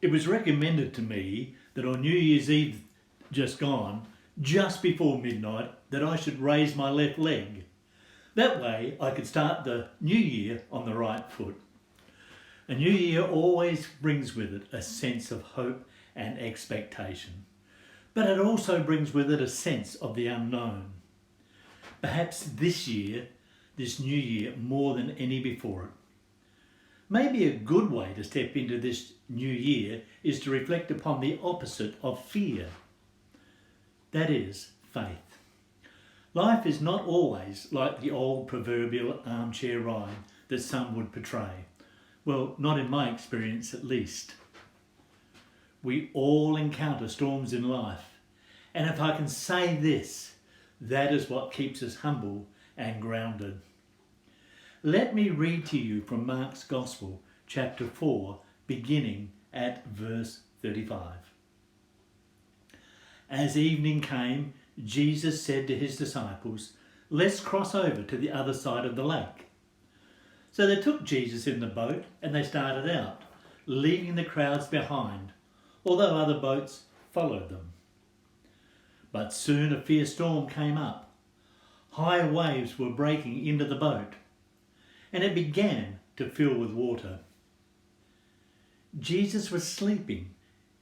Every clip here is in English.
It was recommended to me that on New Year's Eve just gone, just before midnight, that I should raise my left leg. That way I could start the new year on the right foot. A new year always brings with it a sense of hope and expectation, but it also brings with it a sense of the unknown. Perhaps this year, this new year, more than any before it. Maybe a good way to step into this new year is to reflect upon the opposite of fear. That is, faith. Life is not always like the old proverbial armchair ride that some would portray. Well, not in my experience at least. We all encounter storms in life, and if I can say this, that is what keeps us humble and grounded. Let me read to you from Mark's Gospel, chapter 4, beginning at verse 35. As evening came, Jesus said to his disciples, "Let's cross over to the other side of the lake." So they took Jesus in the boat and they started out, leaving the crowds behind, although other boats followed them. But soon a fierce storm came up. High waves were breaking into the boat, and it began to fill with water. Jesus was sleeping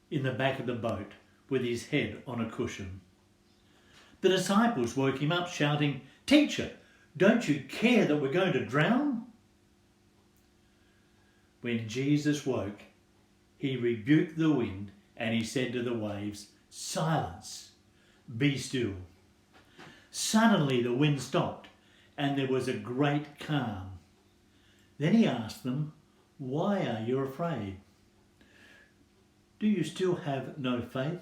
in the back of the boat with his head on a cushion. The disciples woke him up shouting, "Teacher, don't you care that we're going to drown?" When Jesus woke, he rebuked the wind and he said to the waves, "Silence, be still." Suddenly the wind stopped and there was a great calm. Then he asked them, "Why are you afraid? Do you still have no faith?"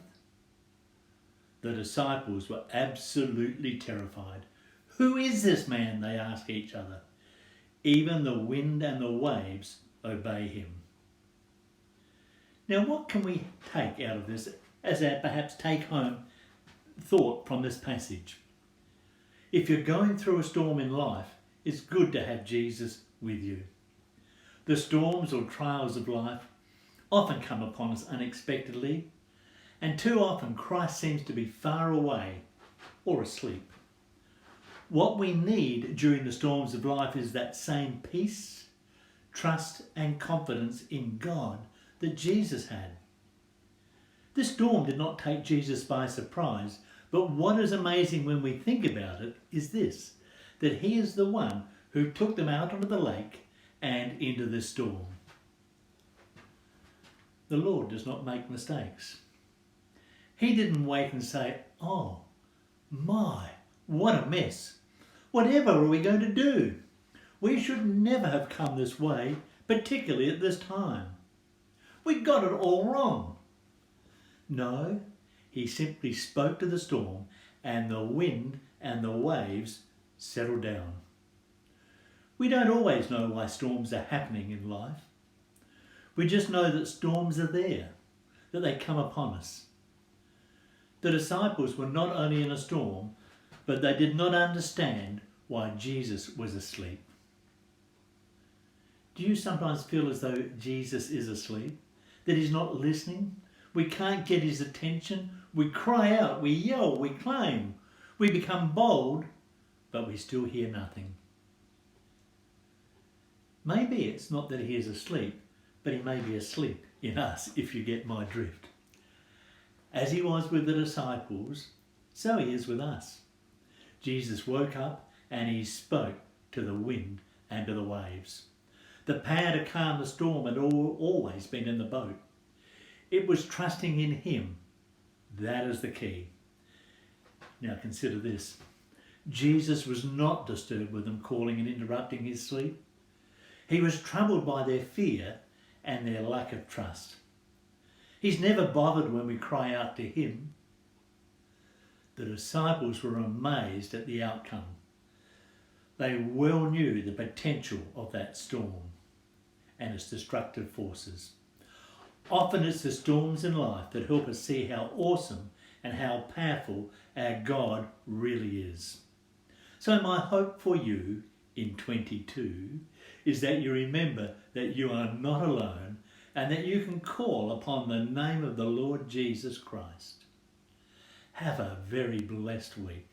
The disciples were absolutely terrified. "Who is this man?" they asked each other. "Even the wind and the waves obey him." Now, what can we take out of this as our perhaps take-home thought from this passage? If you're going through a storm in life, it's good to have Jesus with you. The storms or trials of life often come upon us unexpectedly, and too often Christ seems to be far away or asleep. What we need during the storms of life is that same peace, trust and confidence in God that Jesus had. This storm did not take Jesus by surprise, but what is amazing when we think about it is this, that he is the one who took them out onto the lake and into the storm. The Lord does not make mistakes. He didn't wait and say, "Oh my, what a mess. Whatever are we going to do? We should never have come this way, particularly at this time. We got it all wrong." No, he simply spoke to the storm and the wind and the waves settled down. We don't always know why storms are happening in life. We just know that storms are there, that they come upon us. The disciples were not only in a storm, but they did not understand why Jesus was asleep. Do you sometimes feel as though Jesus is asleep? That he's not listening? We can't get his attention. We cry out, we yell, we claim. We become bold, but we still hear nothing. Maybe it's not that he is asleep, but he may be asleep in us, if you get my drift. As he was with the disciples, so he is with us. Jesus woke up and he spoke to the wind and to the waves. The power to calm the storm had always been in the boat. It was trusting in him. That is the key. Now consider this. Jesus was not disturbed with them calling and interrupting his sleep. He was troubled by their fear and their lack of trust. He's never bothered when we cry out to him. The disciples were amazed at the outcome. They well knew the potential of that storm and its destructive forces. Often it's the storms in life that help us see how awesome and how powerful our God really is. So my hope for you in 22 is that you remember that you are not alone and that you can call upon the name of the Lord Jesus Christ. Have a very blessed week.